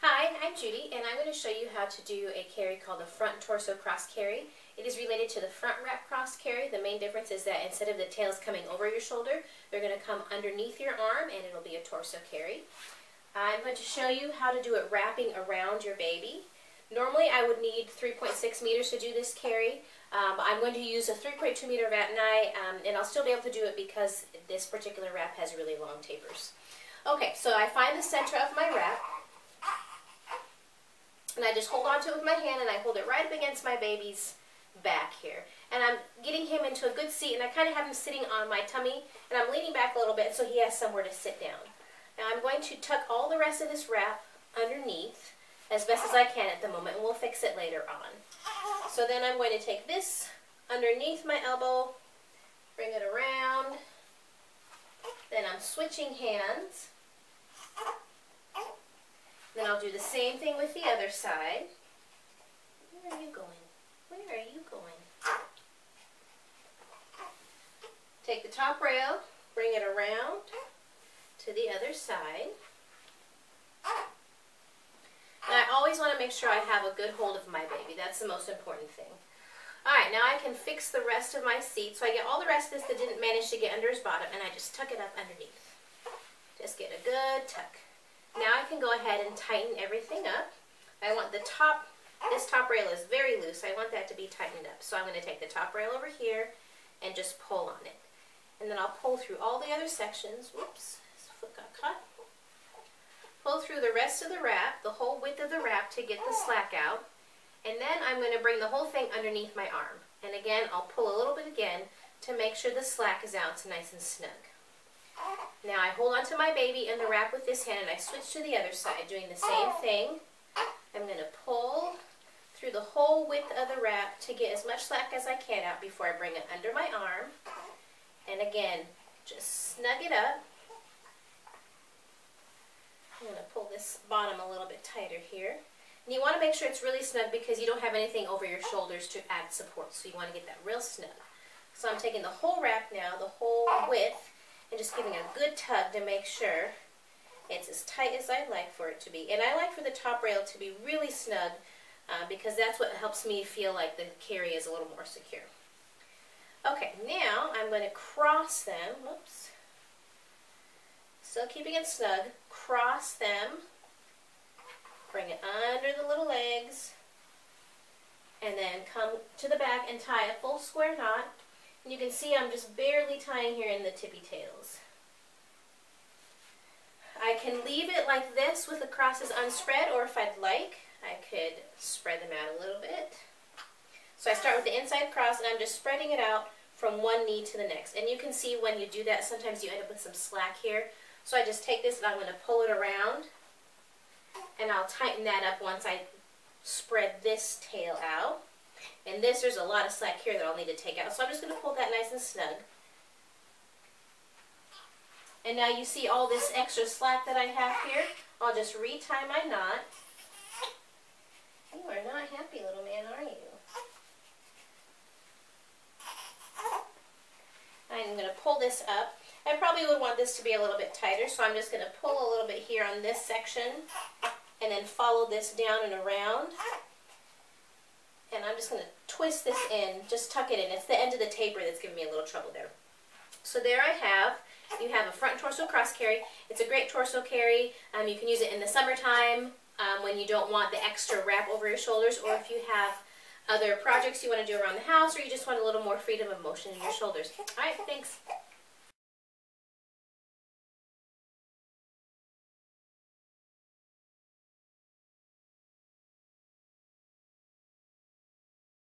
Hi, I'm Judy, and I'm going to show you how to do a carry called the front torso cross carry. It is related to the front wrap cross carry. The main difference is that instead of the tails coming over your shoulder, they're going to come underneath your arm, and it'll be a torso carry. I'm going to show you how to do it wrapping around your baby. Normally I would need 3.6 meters to do this carry. I'm going to use a 3.2 meter wrap knife, and I'll still be able to do it because this particular wrap has really long tapers. Okay, so I find the center of my wrap, and I just hold on to it with my hand, and I hold it right up against my baby's back here. And I'm getting him into a good seat, and I kind of have him sitting on my tummy, and I'm leaning back a little bit so he has somewhere to sit down. Now I'm going to tuck all the rest of this wrap underneath as best as I can at the moment, and we'll fix it later on. So then I'm going to take this underneath my elbow, bring it around, then I'm switching hands. Then I'll do the same thing with the other side. Where are you going? Where are you going? Take the top rail, bring it around to the other side. And I always want to make sure I have a good hold of my baby. That's the most important thing. Alright, now I can fix the rest of my seat. So I get all the rest of this that didn't manage to get under his bottom, and I just tuck it up underneath. Just get a good tuck. Now I can go ahead and tighten everything up. I want the top, this top rail is very loose. I want that to be tightened up. So I'm going to take the top rail over here and just pull on it. And then I'll pull through all the other sections. Whoops, his foot got caught. Pull through the rest of the wrap, the whole width of the wrap to get the slack out. And then I'm going to bring the whole thing underneath my arm. And again, I'll pull a little bit again to make sure the slack is out. It's nice and snug. Now I hold on to my baby in the wrap with this hand, and I switch to the other side, doing the same thing. I'm going to pull through the whole width of the wrap to get as much slack as I can out before I bring it under my arm. And again, just snug it up. I'm going to pull this bottom a little bit tighter here. And you want to make sure it's really snug because you don't have anything over your shoulders to add support, so you want to get that real snug. So I'm taking the whole wrap now, the whole width, and just giving a good tug to make sure it's as tight as I like for it to be. And I like for the top rail to be really snug because that's what helps me feel like the carry is a little more secure. Okay, now I'm going to cross them. Whoops. Still keeping it snug. Cross them. Bring it under the little legs. And then come to the back and tie a full square knot. And you can see I'm just barely tying here in the tippy tails. I can leave it like this with the crosses unspread, or if I'd like, I could spread them out a little bit. So I start with the inside cross, and I'm just spreading it out from one knee to the next. And you can see when you do that, sometimes you end up with some slack here. So I just take this and I'm going to pull it around, and I'll tighten that up once I spread this tail out. And this, there's a lot of slack here that I'll need to take out. So I'm just going to pull that nice and snug. And now you see all this extra slack that I have here. I'll just retie my knot. You are not happy, little man, are you? I'm going to pull this up. I probably would want this to be a little bit tighter, so I'm just going to pull a little bit here on this section and then follow this down and around. And I'm just going to twist this in, just tuck it in. It's the end of the taper that's giving me a little trouble there. So there you have a front torso cross carry. It's a great torso carry. You can use it in the summertime when you don't want the extra wrap over your shoulders, or if you have other projects you want to do around the house, or you just want a little more freedom of motion in your shoulders. Alright, thanks.